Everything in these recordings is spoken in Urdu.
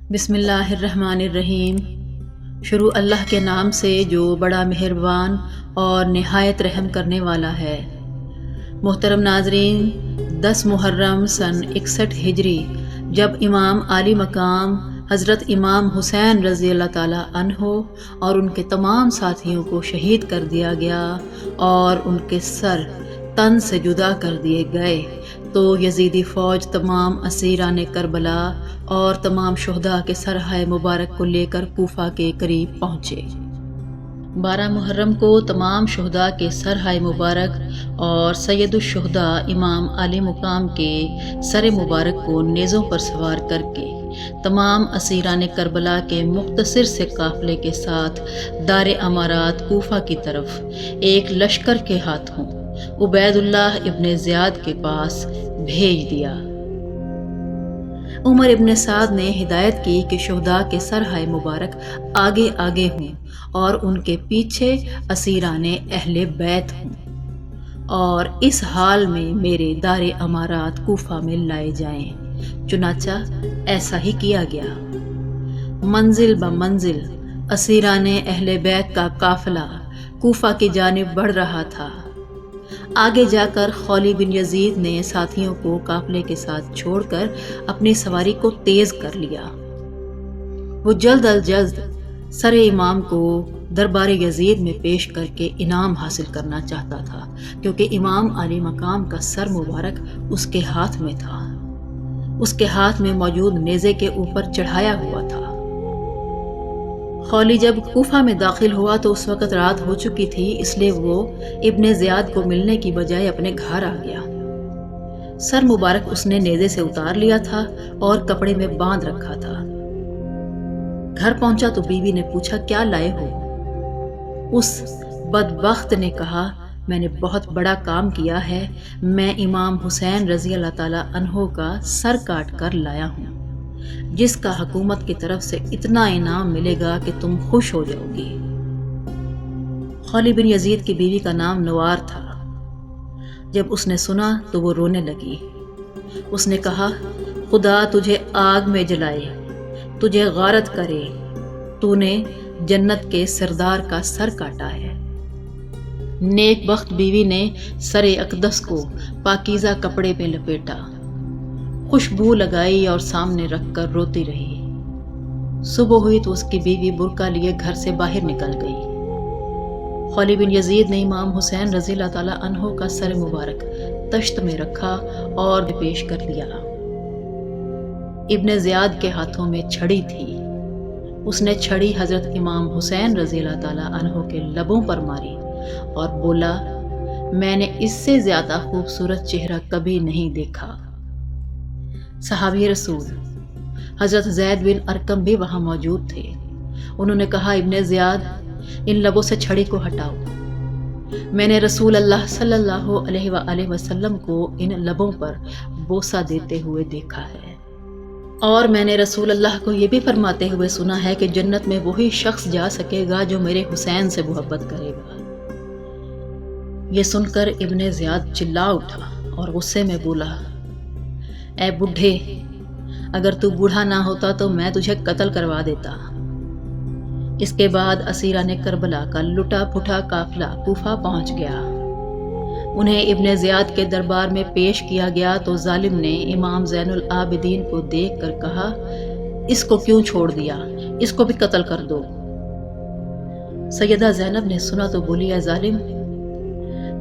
بسم اللہ الرحمن الرحیم۔ شروع اللہ کے نام سے جو بڑا مہربان اور نہایت رحم کرنے والا ہے۔ محترم ناظرین، 10 محرم سن 61 ہجری جب امام عالی مقام حضرت امام حسین رضی اللہ تعالیٰ عنہ اور ان کے تمام ساتھیوں کو شہید کر دیا گیا اور ان کے سر تن سے جدا کر دیے گئے تو یزیدی فوج تمام اسیران کربلا اور تمام شہداء کے سرہائے مبارک کو لے کر کوفہ کے قریب پہنچے۔ 12 محرم کو تمام شہداء کے سرہائے مبارک اور سید الشہداء امام علی مقام کے سر مبارک کو نیزوں پر سوار کر کے تمام اسیران کربلا کے مختصر سے قافلے کے ساتھ دار امارات کوفہ کی طرف ایک لشکر کے ہاتھوں عبید اللہ ابن زیاد کے پاس بھیج دیا۔ عمر ابن سعد نے ہدایت کی کہ شہداء کے سرہائے مبارک آگے آگے ہوں اور ان کے پیچھے اسیران اہل بیت ہوں، اور اس حال میں میرے دار امارات کوفہ میں لائے جائیں۔ چنانچہ ایسا ہی کیا گیا۔ منزل بمنزل اسیران اہل بیت کا قافلہ کوفہ کی جانب بڑھ رہا تھا۔ آگے جا کر خولی بن یزید نے ساتھیوں کو قافلے کے ساتھ چھوڑ کر اپنی سواری کو تیز کر لیا۔ وہ جلد از جلد سر امام کو دربار یزید میں پیش کر کے انعام حاصل کرنا چاہتا تھا، کیونکہ امام علی مقام کا سر مبارک اس کے ہاتھ میں تھا، اس کے ہاتھ میں موجود نیزے کے اوپر چڑھایا ہوا تھا۔ خولی جب کوفہ میں داخل ہوا تو اس وقت رات ہو چکی تھی، اس لیے وہ ابن زیاد کو ملنے کی بجائے اپنے گھر آ گیا۔ سر مبارک اس نے نیزے سے اتار لیا تھا اور کپڑے میں باندھ رکھا تھا۔ گھر پہنچا تو بیوی نے پوچھا، کیا لائے ہو؟ اس بدبخت نے کہا، میں نے بہت بڑا کام کیا ہے، میں امام حسین رضی اللہ تعالیٰ عنہ کا سر کاٹ کر لایا ہوں، جس کا حکومت کی طرف سے اتنا انعام ملے گا کہ تم خوش ہو جاؤ گی۔ خولی بن یزید کی بیوی کا نام نوار تھا۔ جب اس نے سنا تو وہ رونے لگی۔ اس نے کہا، خدا تجھے آگ میں جلائے، تجھے غارت کرے، تو نے جنت کے سردار کا سر کاٹا ہے۔ نیک بخت بیوی نے سر اقدس کو پاکیزہ کپڑے میں لپیٹا، خوشبو لگائی اور سامنے رکھ کر روتی رہی۔ صبح ہوئی تو اس کی بیوی برقع لیے گھر سے باہر نکل گئی۔ خولی بن یزید نے امام حسین رضی اللہ تعالیٰ عنہ کا سر مبارک تشت میں رکھا اور پیش کر دیا۔ ابن زیاد کے ہاتھوں میں چھڑی تھی۔ اس نے چھڑی حضرت امام حسین رضی اللہ تعالیٰ عنہ کے لبوں پر ماری اور بولا، میں نے اس سے زیادہ خوبصورت چہرہ کبھی نہیں دیکھا۔ صحابی رسول حضرت زید بن ارقم بھی وہاں موجود تھے۔ انہوں نے کہا، ابن زیاد، ان لبوں سے چھڑی کو ہٹاؤ۔ میں نے رسول اللہ صلی اللہ علیہ وآلہ وسلم کو ان لبوں پر بوسہ دیتے ہوئے دیکھا ہے، اور میں نے رسول اللہ کو یہ بھی فرماتے ہوئے سنا ہے کہ جنت میں وہی شخص جا سکے گا جو میرے حسین سے محبت کرے گا۔ یہ سن کر ابن زیاد چلا اٹھا اور غصے میں بولا، اے بڈھے، اگر تو بوڑھا نہ ہوتا تو میں تجھے قتل کروا دیتا۔ اس کے بعد اسیران کربلا کا لٹا پھٹا قافلہ کوفہ پہنچ گیا۔ انہیں ابن زیاد کے دربار میں پیش کیا گیا تو ظالم نے امام زین العابدین کو دیکھ کر کہا، اس کو کیوں چھوڑ دیا؟ اس کو بھی قتل کر دو۔ سیدہ زینب نے سنا تو بولی، اے ظالم،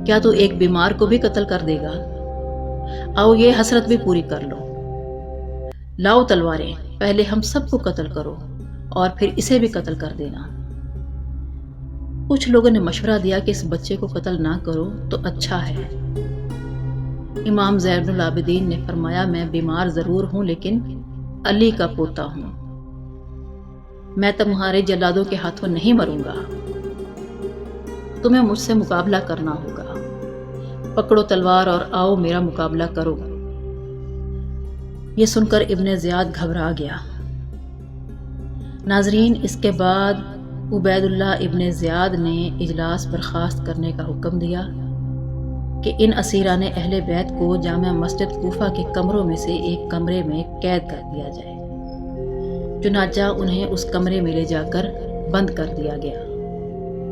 کیا تو ایک بیمار کو بھی قتل کر دے گا؟ آؤ یہ حسرت بھی پوری کر لو۔ لاؤ تلواریں، پہلے ہم سب کو قتل کرو اور پھر اسے بھی قتل کر دینا۔ کچھ لوگوں نے مشورہ دیا کہ اس بچے کو قتل نہ کرو تو اچھا ہے۔ امام زین العابدین نے فرمایا، میں بیمار ضرور ہوں لیکن علی کا پوتا ہوں، میں تمہارے جلادوں کے ہاتھوں نہیں مروں گا، تمہیں مجھ سے مقابلہ کرنا ہوگا، پکڑو تلوار اور آؤ میرا مقابلہ کرو۔ یہ سن کر ابن زیاد گھبرا گیا۔ ناظرین، اس کے بعد عبید اللہ ابن زیاد نے اجلاس برخاست کرنے کا حکم دیا کہ ان اسیران اہل بیت کو جامع مسجد کوفہ کے کمروں میں سے ایک کمرے میں قید کر دیا جائے۔ چنانچہ انہیں اس کمرے میں لے جا کر بند کر دیا گیا۔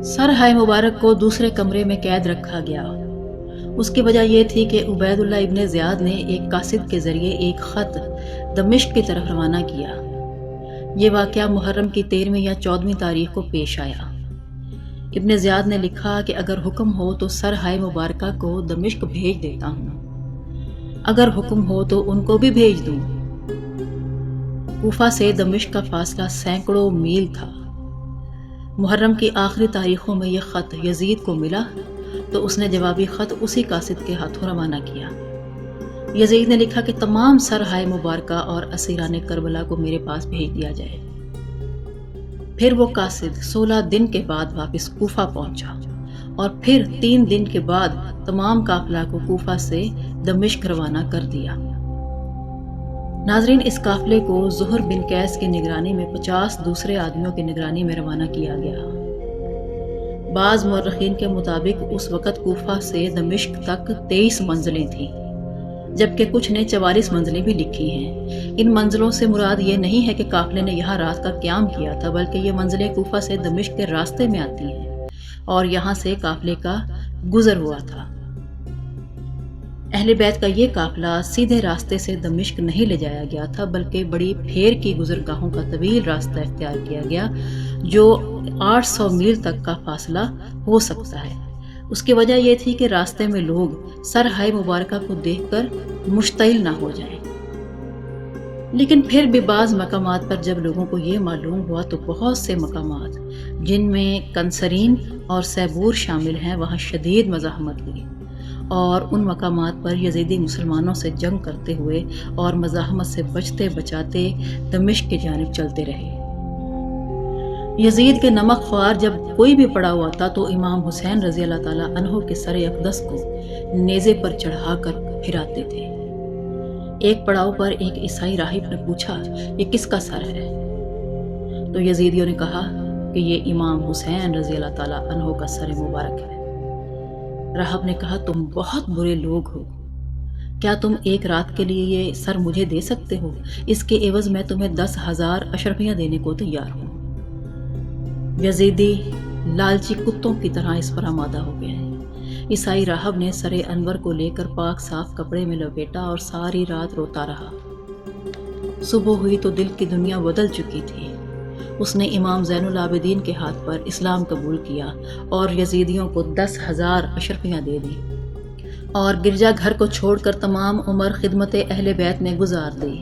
سر ہائے مبارک کو دوسرے کمرے میں قید رکھا گیا۔ اس کی وجہ یہ تھی کہ عبید اللہ ابن زیاد نے ایک قاصد کے ذریعے ایک خط دمشق کی طرف روانہ کیا۔ یہ واقعہ محرم کی 13ویں یا 14ویں تاریخ کو پیش آیا۔ ابن زیاد نے لکھا کہ اگر حکم ہو تو سر ہائے مبارکہ کو دمشق بھیج دیتا ہوں، اگر حکم ہو تو ان کو بھی بھیج دوں۔ کوفہ سے دمشق کا فاصلہ سینکڑوں میل تھا۔ محرم کی آخری تاریخوں میں یہ خط یزید کو ملا تو اس نے جوابی خط اسی قاصد کے ہاتھوں روانہ کیا۔ یزید نے لکھا کہ تمام سر ہائے مبارکہ اور اسیران کربلا کو میرے پاس بھیج دیا جائے۔ پھر وہ قاصد 16 دن کے بعد واپس کوفہ پہنچا اور پھر 3 دن کے بعد تمام قافلہ کو کوفہ سے دمشق روانہ کر دیا۔ ناظرین، اس قافلے کو زہر بن قیس کی نگرانی میں 50 دوسرے آدمیوں کی نگرانی میں روانہ کیا گیا۔ بعض مورخین کے مطابق اس وقت کوفہ سے دمشق تک 23 منزلیں تھیں، جبکہ کچھ نے 44 منزلیں بھی لکھی ہیں۔ ان منزلوں سے مراد یہ نہیں ہے کہ قافلے نے یہاں رات کا قیام کیا تھا، بلکہ یہ منزلیں کوفہ سے دمشق کے راستے میں آتی ہیں اور یہاں سے قافلے کا گزر ہوا تھا۔ اہل بیت کا یہ قافلہ سیدھے راستے سے دمشق نہیں لے جایا گیا تھا، بلکہ بڑی پھیر کی گزرگاہوں کا طویل راستہ اختیار کیا گیا جو 800 میل تک کا فاصلہ ہو سکتا ہے۔ اس کی وجہ یہ تھی کہ راستے میں لوگ سر ہائے مبارکہ کو دیکھ کر مشتعل نہ ہو جائیں۔ لیکن پھر بھی بعض مقامات پر جب لوگوں کو یہ معلوم ہوا تو بہت سے مقامات جن میں کنسرین اور سیبور شامل ہیں وہاں شدید مزاحمت ہوئی، اور ان مقامات پر یزیدی مسلمانوں سے جنگ کرتے ہوئے اور مزاحمت سے بچتے بچاتے دمشق کی جانب چلتے رہے۔ یزید کے نمک خوار جب کوئی بھی پڑاؤ آتا تو امام حسین رضی اللہ تعالیٰ عنہ کے سر اقدس کو نیزے پر چڑھا کر پھراتے تھے۔ ایک پڑاؤ پر ایک عیسائی راہب نے پوچھا، یہ کس کا سر ہے؟ تو یزیدیوں نے کہا کہ یہ امام حسین رضی اللہ تعالیٰ عنہ کا سر مبارک ہے۔ راہب نے کہا، تم بہت برے لوگ ہو، کیا تم ایک رات کے لیے یہ سر مجھے دے سکتے ہو؟ اس کے عوض میں تمہیں 10,000 اشرفیاں دینے کو تیار ہوں۔ یزیدی لالچی کتوں کی طرح اس پر آمادہ ہو گئے ہیں۔ عیسائی راہب نے سر انور کو لے کر پاک صاف کپڑے میں لپیٹا اور ساری رات روتا رہا۔ صبح ہوئی تو دل کی دنیا بدل چکی تھی۔ اس نے امام زین العابدین کے ہاتھ پر اسلام قبول کیا اور یزیدیوں کو 10,000 اشرفیاں دے دی اور گرجا گھر کو چھوڑ کر تمام عمر خدمت اہل بیت میں گزار دی۔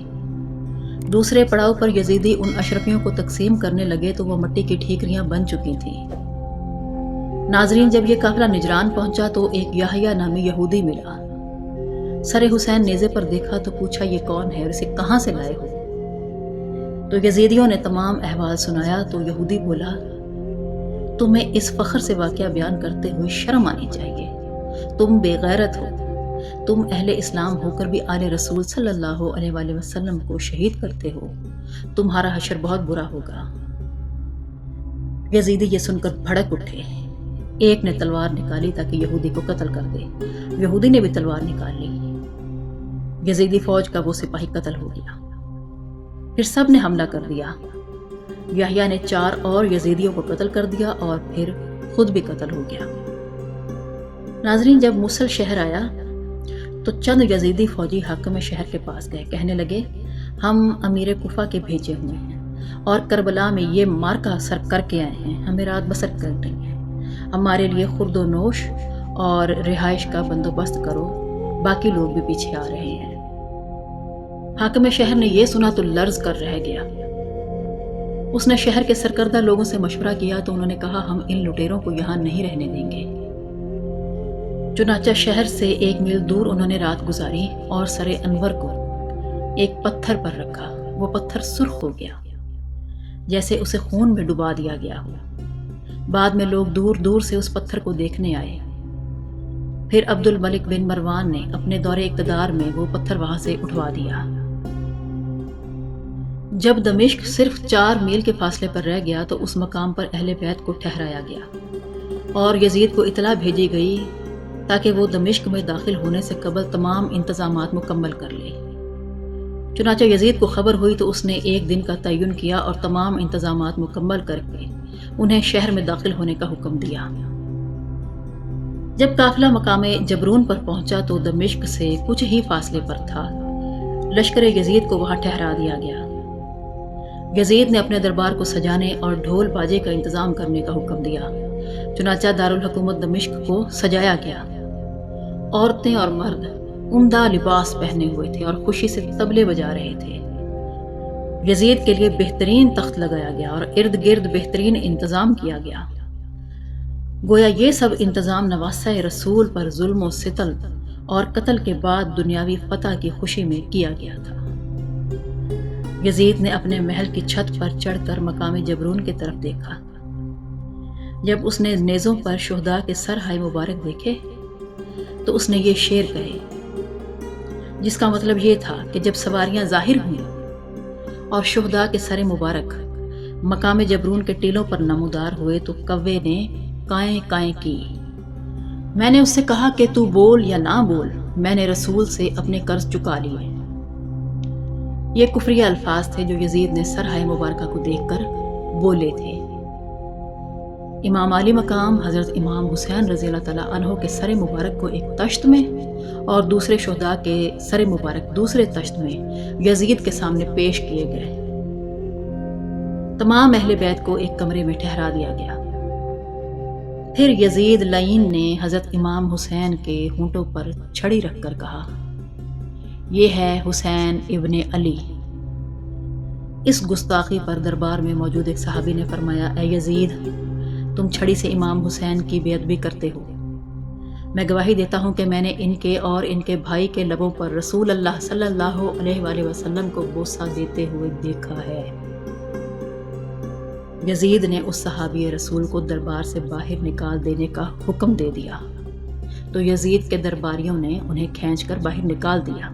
دوسرے پڑاؤ پر یزیدی ان اشرفیوں کو تقسیم کرنے لگے تو وہ مٹی کی ٹھیکریاں بن چکی تھیں۔ ناظرین، جب یہ قافلہ نجران پہنچا تو ایک یحییٰ نامی یہودی ملا۔ سر حسین نیزے پر دیکھا تو پوچھا، یہ کون ہے اور اسے کہاں سے لائے ہو؟ تو یزیدیوں نے تمام احوال سنایا تو یہودی بولا، تمہیں اس فخر سے واقعہ بیان کرتے ہوئے شرم آنی چاہیے، تم بے غیرت ہو، تم اہل اسلام ہو کر بھی آل رسول صلی اللہ علیہ وآلہ وسلم کو شہید کرتے ہو، تمہارا حشر بہت برا ہوگا۔ یزیدی یہ سن کر بھڑک اٹھے۔ ایک نے تلوار نکالی تاکہ یہودی کو قتل کر دے، یہودی نے بھی تلوار نکال لی۔ یزیدی فوج کا وہ سپاہی قتل ہو گیا۔ پھر سب نے حملہ کر دیا۔ یحییٰ نے 4 اور یزیدیوں کو قتل کر دیا اور پھر خود بھی قتل ہو گیا۔ ناظرین، جب موصل شہر آیا تو چند یزیدی فوجی حاکم شہر کے پاس گئے، کہنے لگے، ہم امیر کوفہ کے بھیجے ہوئے ہیں اور کربلا میں یہ مارکا سر کر کے آئے ہیں، ہمیں رات بسر کرنی ہے، ہمارے لیے خورد و نوش اور رہائش کا بندوبست کرو، باقی لوگ بھی پیچھے آ رہے ہیں۔ حاکم شہر نے یہ سنا تو لرز کر رہ گیا۔ اس نے شہر کے سرکردہ لوگوں سے مشورہ کیا تو انہوں نے کہا، ہم ان لٹیروں کو یہاں نہیں رہنے دیں گے۔ چنانچہ شہر سے 1 میل دور انہوں نے رات گزاری اور سر انور کو ایک پتھر پر رکھا۔ وہ پتھر سرخ ہو گیا، جیسے اسے خون میں ڈبا دیا گیا ہو۔ بعد میں لوگ دور دور سے اس پتھر کو دیکھنے آئے۔ پھر عبد الملک بن مروان نے اپنے دور اقتدار میں وہ پتھر وہاں سے اٹھوا دیا۔ جب دمشق صرف 4 میل کے فاصلے پر رہ گیا تو اس مقام پر اہل بیت کو ٹھہرایا گیا اور یزید کو اطلاع بھیجی گئی تاکہ وہ دمشق میں داخل ہونے سے قبل تمام انتظامات مکمل کر لے۔ چنانچہ یزید کو خبر ہوئی تو اس نے ایک دن کا تعین کیا اور تمام انتظامات مکمل کر کے انہیں شہر میں داخل ہونے کا حکم دیا۔ جب قافلہ مقام جبرون پر پہنچا تو دمشق سے کچھ ہی فاصلے پر تھا۔ لشکر یزید کو وہاں ٹھہرا دیا گیا۔ یزید نے اپنے دربار کو سجانے اور ڈھول باجے کا انتظام کرنے کا حکم دیا۔ چنانچہ دارالحکومت دمشق کو سجایا گیا۔ عورتیں اور مرد عمدہ لباس پہنے ہوئے تھے اور خوشی سے طبلے بجا رہے تھے۔ یزید کے لیے بہترین تخت لگایا گیا اور ارد گرد بہترین انتظام کیا گیا۔ گویا یہ سب انتظام نواسہ رسول پر ظلم و ستم اور قتل کے بعد دنیاوی فتح کی خوشی میں کیا گیا تھا۔ یزید نے اپنے محل کی چھت پر چڑھ کر مقام جبرون کی طرف دیکھا۔ جب اس نے نیزوں پر شہداء کے سر ہائے مبارک دیکھے تو اس نے یہ شعر کہے، جس کا مطلب یہ تھا کہ جب سواریاں ظاہر ہوئیں اور شہداء کے سر مبارک مقام جبرون کے ٹیلوں پر نمودار ہوئے تو کوے نے کائیں کائیں کی۔ میں نے اس سے کہا کہ تو بول یا نہ بول، میں نے رسول سے اپنے قرض چکا لیے۔ یہ کفریہ الفاظ تھے جو یزید نے سرہائے مبارکہ کو دیکھ کر بولے تھے۔ امام علی مقام حضرت امام حسین رضی اللہ تعالیٰ عنہ کے سر مبارک کو ایک تشت میں اور دوسرے شہداء کے سر مبارک دوسرے تشت میں یزید کے سامنے پیش کیے گئے۔ تمام اہل بیت کو ایک کمرے میں ٹھہرا دیا گیا۔ پھر یزید لعین نے حضرت امام حسین کے ہونٹوں پر چھڑی رکھ کر کہا، یہ ہے حسین ابن علی۔ اس گستاخی پر دربار میں موجود ایک صحابی نے فرمایا، اے یزید، تم چھڑی سے امام حسین کی بے ادبی کرتے ہو۔ میں گواہی دیتا ہوں کہ میں نے ان کے اور ان کے بھائی کے لبوں پر رسول اللہ صلی اللہ علیہ وآلہ وسلم کو بوسہ دیتے ہوئے دیکھا ہے۔ یزید نے اس صحابی رسول کو دربار سے باہر نکال دینے کا حکم دے دیا تو یزید کے درباریوں نے انہیں کھینچ کر باہر نکال دیا۔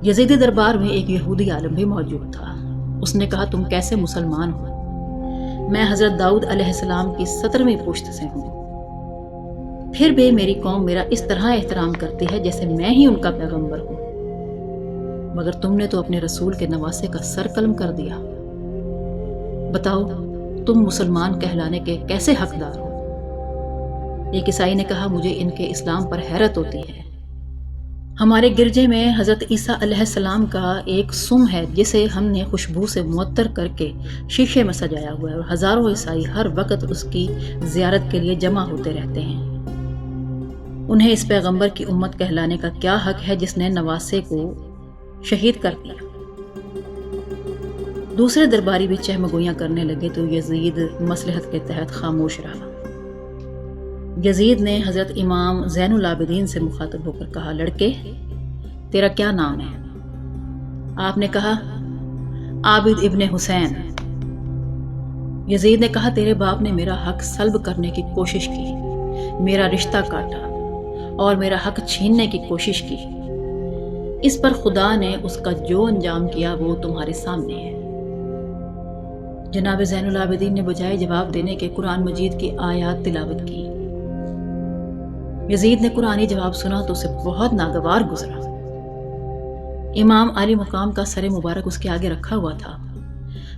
یزیدی دربار میں ایک یہودی عالم بھی موجود تھا۔ اس نے کہا، تم کیسے مسلمان ہو؟ میں حضرت داؤد علیہ السلام کی 17ویں پشت سے ہوں، پھر بھی میری قوم میرا اس طرح احترام کرتی ہے جیسے میں ہی ان کا پیغمبر ہوں، مگر تم نے تو اپنے رسول کے نواسے کا سر قلم کر دیا۔ بتاؤ تم مسلمان کہلانے کے کیسے حقدار ہو؟ ایک عیسائی نے کہا، مجھے ان کے اسلام پر حیرت ہوتی ہے۔ ہمارے گرجے میں حضرت عیسیٰ علیہ السلام کا ایک سم ہے جسے ہم نے خوشبو سے معطر کر کے شیشے میں سجایا ہوا ہے اور ہزاروں عیسائی ہر وقت اس کی زیارت کے لیے جمع ہوتے رہتے ہیں۔ انہیں اس پیغمبر کی امت کہلانے کا کیا حق ہے جس نے نواسے کو شہید کر دیا؟ دوسرے درباری بھی چہمگویاں کرنے لگے تو یزید مصلحت کے تحت خاموش رہا۔ یزید نے حضرت امام زین العابدین سے مخاطب ہو کر کہا، لڑکے تیرا کیا نام ہے؟ آپ نے کہا، عابد ابن حسین۔ یزید نے کہا، تیرے باپ نے میرا حق سلب کرنے کی کوشش کی، میرا رشتہ کاٹا اور میرا حق چھیننے کی کوشش کی۔ اس پر خدا نے اس کا جو انجام کیا وہ تمہارے سامنے ہے۔ جناب زین العابدین نے بجائے جواب دینے کے قرآن مجید کی آیات تلاوت کی۔ یزید نے قرآنی جواب سنا تو اسے بہت ناگوار گزرا۔ امام علی مقام کا سر مبارک اس کے آگے رکھا ہوا تھا۔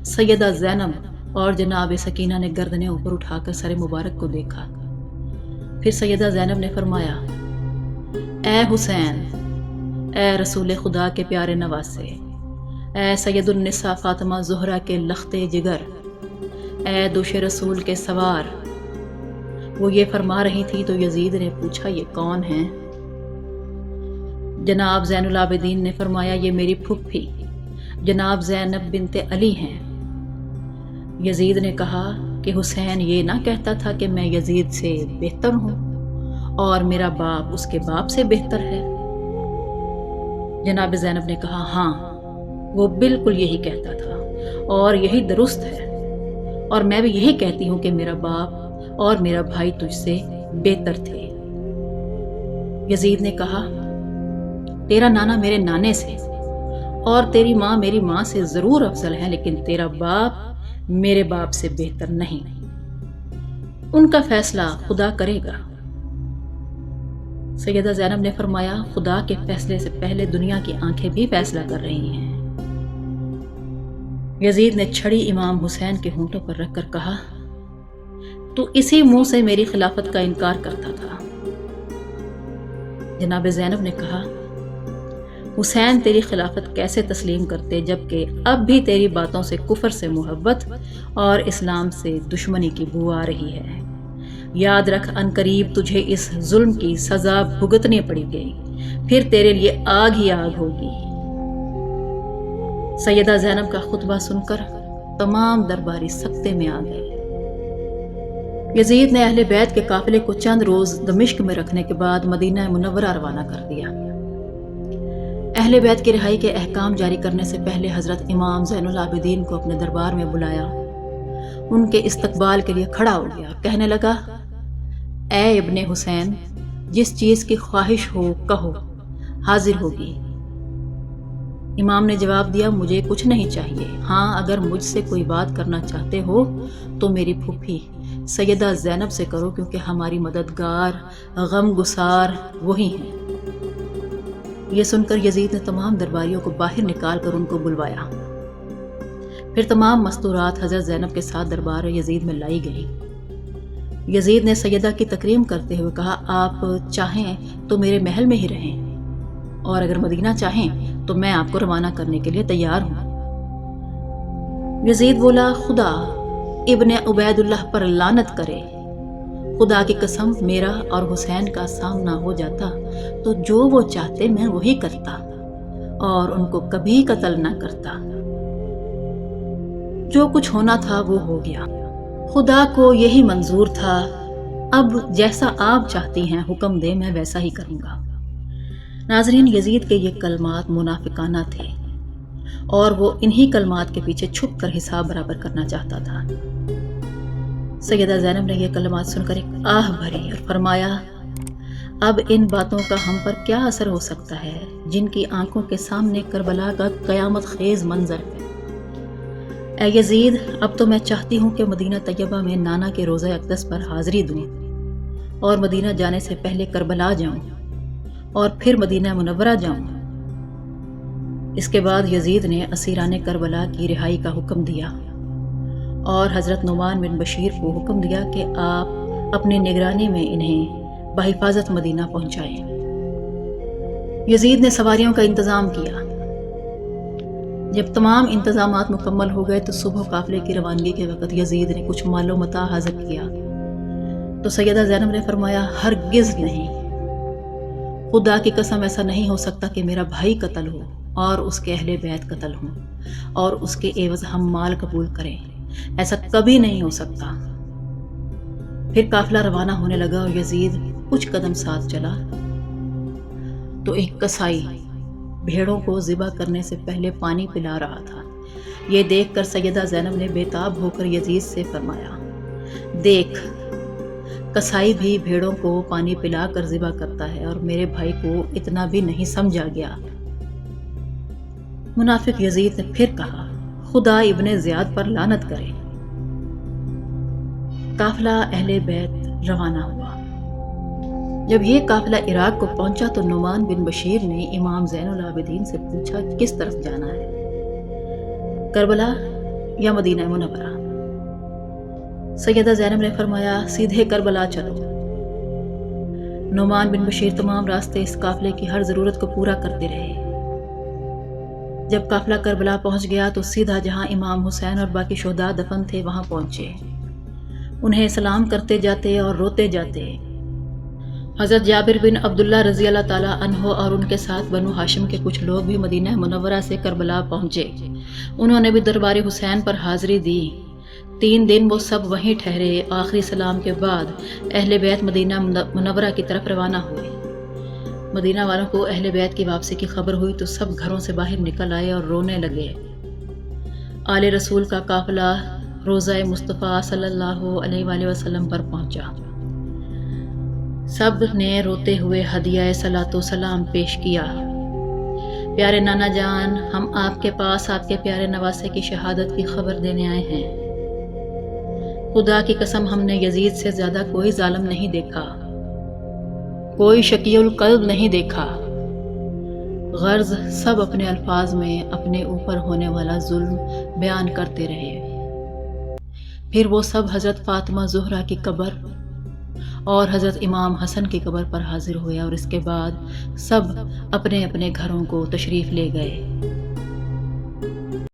سیدہ زینب اور جناب سکینہ نے گردنیں اوپر اٹھا کر سر مبارک کو دیکھا۔ پھر سیدہ زینب نے فرمایا، اے حسین، اے رسول خدا کے پیارے نواسے، اے سید النساء فاطمہ زہرا کے لختے جگر، اے دوش رسول کے سوار۔ وہ یہ فرما رہی تھی تو یزید نے پوچھا، یہ کون ہیں؟ جناب زین العابدین نے فرمایا، یہ میری پھپھی جناب زینب بنت علی ہیں۔ یزید نے کہا کہ حسین یہ نہ کہتا تھا کہ میں یزید سے بہتر ہوں اور میرا باپ اس کے باپ سے بہتر ہے؟ جناب زینب نے کہا، ہاں وہ بالکل یہی کہتا تھا اور یہی درست ہے، اور میں بھی یہی کہتی ہوں کہ میرا باپ اور میرا بھائی تجھ سے بہتر تھے۔ یزید نے کہا، تیرا نانا میرے نانے سے اور تیری ماں میری ماں سے ضرور افضل ہے، لیکن تیرا باپ میرے باپ سے بہتر نہیں۔ ان کا فیصلہ خدا کرے گا۔ سیدہ زینب نے فرمایا خدا کے فیصلے سے پہلے دنیا کی آنکھیں بھی فیصلہ کر رہی ہیں۔ یزید نے چھڑی امام حسین کے ہونٹوں پر رکھ کر کہا تو اسی منہ سے میری خلافت کا انکار کرتا تھا۔ جناب زینب نے کہا حسین تیری خلافت کیسے تسلیم کرتے جبکہ اب بھی تیری باتوں سے کفر سے محبت اور اسلام سے دشمنی کی بو آ رہی ہے۔ یاد رکھ عنقریب تجھے اس ظلم کی سزا بھگتنی پڑے گی، پھر تیرے لیے آگ ہی آگ ہوگی۔ سیدہ زینب کا خطبہ سن کر تمام درباری سکتے میں آ گئے۔ یزید نے اہل بیت کے قافلے کو چند روز دمشق میں رکھنے کے بعد مدینہ منورہ روانہ کر دیا۔ اہل بیت کی رہائی کے احکام جاری کرنے سے پہلے حضرت امام زین العابدین کو اپنے دربار میں بلایا، ان کے استقبال کے لیے کھڑا ہو گیا، کہنے لگا اے ابن حسین، جس چیز کی خواہش ہو کہو، حاضر ہوگی۔ امام نے جواب دیا مجھے کچھ نہیں چاہیے، ہاں اگر مجھ سے کوئی بات کرنا چاہتے ہو تو میری پھوپھی سیدہ زینب سے کرو، کیونکہ ہماری مددگار غم گسار وہی ہیں۔ یہ سن کر یزید نے تمام درباریوں کو باہر نکال کر ان کو بلوایا۔ پھر تمام مستورات حضرت زینب کے ساتھ دربار یزید میں لائی گئی۔ یزید نے سیدہ کی تکریم کرتے ہوئے کہا آپ چاہیں تو میرے محل میں ہی رہیں، اور اگر مدینہ چاہیں تو میں آپ کو روانہ کرنے کے لیے تیار ہوں۔ یزید بولا خدا ابن عبید اللہ پر لعنت کرے، خدا کی قسم میرا اور حسین کا سامنا ہو جاتا تو جو وہ چاہتے میں وہی کرتا اور ان کو کبھی قتل نہ کرتا۔ جو کچھ ہونا تھا وہ ہو گیا، خدا کو یہی منظور تھا، اب جیسا آپ چاہتی ہیں حکم دے میں ویسا ہی کروں گا۔ ناظرین، یزید کے یہ کلمات منافقانہ تھے اور وہ انہی کلمات کے پیچھے چھپ کر حساب برابر کرنا چاہتا تھا۔ سیدہ زینب نے یہ کلمات سن کر ایک آہ بھری اور فرمایا اب ان باتوں کا ہم پر کیا اثر ہو سکتا ہے جن کی آنکھوں کے سامنے کربلا کا قیامت خیز منظر ہے۔ اے یزید، اب تو میں چاہتی ہوں کہ مدینہ طیبہ میں نانا کے روضہ اقدس پر حاضری دوں اور مدینہ جانے سے پہلے کربلا جاؤں اور پھر مدینہ منورہ جاؤں۔ اس کے بعد یزید نے اسیران کربلا کی رہائی کا حکم دیا اور حضرت نعمان بن بشیر کو حکم دیا کہ آپ اپنی نگرانی میں انہیں بحفاظت مدینہ پہنچائیں۔ یزید نے سواریوں کا انتظام کیا۔ جب تمام انتظامات مکمل ہو گئے تو صبح قافلے کی روانگی کے وقت یزید نے کچھ مال و متاع حاضر کیا تو سیدہ زینب نے فرمایا ہرگز نہیں، خدا کی قسم ایسا نہیں ہو سکتا کہ میرا بھائی قتل ہو اور اس کے اہل بیت قتل ہوں اور اس کے عوض ہم مال قبول کریں، ایسا کبھی نہیں ہو سکتا۔ پھر قافلہ روانہ ہونے لگا اور یزید کچھ قدم ساتھ چلا تو ایک قصائی بھیڑوں کو ذبح کرنے سے پہلے پانی پلا رہا تھا۔ یہ دیکھ کر سیدہ زینب نے بے تاب ہو کر یزید سے فرمایا دیکھ، قصائی بھی بھیڑوں کو پانی پلا کر ذبح کرتا ہے اور میرے بھائی کو اتنا بھی نہیں سمجھا گیا۔ منافق یزید نے پھر کہا خدا ابن زیاد پر لعنت کرے۔ قافلہ اہل بیت روانہ ہوا۔ جب یہ قافلہ عراق کو پہنچا تو نعمان بن بشیر نے امام زین العابدین سے پوچھا کس طرف جانا ہے، کربلا یا مدینہ منورہ؟ سیدہ زینب نے فرمایا سیدھے کربلا چلو۔ نعمان بن بشیر تمام راستے اس قافلے کی ہر ضرورت کو پورا کرتے رہے۔ جب قافلہ کربلا پہنچ گیا تو سیدھا جہاں امام حسین اور باقی شہداء دفن تھے وہاں پہنچے، انہیں سلام کرتے جاتے اور روتے جاتے۔ حضرت جابر بن عبداللہ رضی اللہ تعالیٰ عنہ اور ان کے ساتھ بنو ہاشم کے کچھ لوگ بھی مدینہ منورہ سے کربلا پہنچے، انہوں نے بھی دربار حسین پر حاضری دی۔ 3 دن وہ سب وہیں ٹھہرے۔ آخری سلام کے بعد اہل بیت مدینہ منورہ کی طرف روانہ ہوئے۔ مدینہ والوں کو اہل بیت کی واپسی کی خبر ہوئی تو سب گھروں سے باہر نکل آئے اور رونے لگے۔ آل رسول کا قافلہ روضہ مصطفیٰ صلی اللہ علیہ وآلہ وسلم پر پہنچا۔ سب نے روتے ہوئے ہدیہ صلاۃ و سلام پیش کیا۔ پیارے نانا جان، ہم آپ کے پاس آپ کے پیارے نواسے کی شہادت کی خبر دینے آئے ہیں۔ خدا کی قسم ہم نے یزید سے زیادہ کوئی ظالم نہیں دیکھا، کوئی شقی القلب نہیں دیکھا۔ غرض سب اپنے الفاظ میں اپنے اوپر ہونے والا ظلم بیان کرتے رہے۔ پھر وہ سب حضرت فاطمہ زہرا کی قبر اور حضرت امام حسن کی قبر پر حاضر ہوئے اور اس کے بعد سب اپنے اپنے گھروں کو تشریف لے گئے۔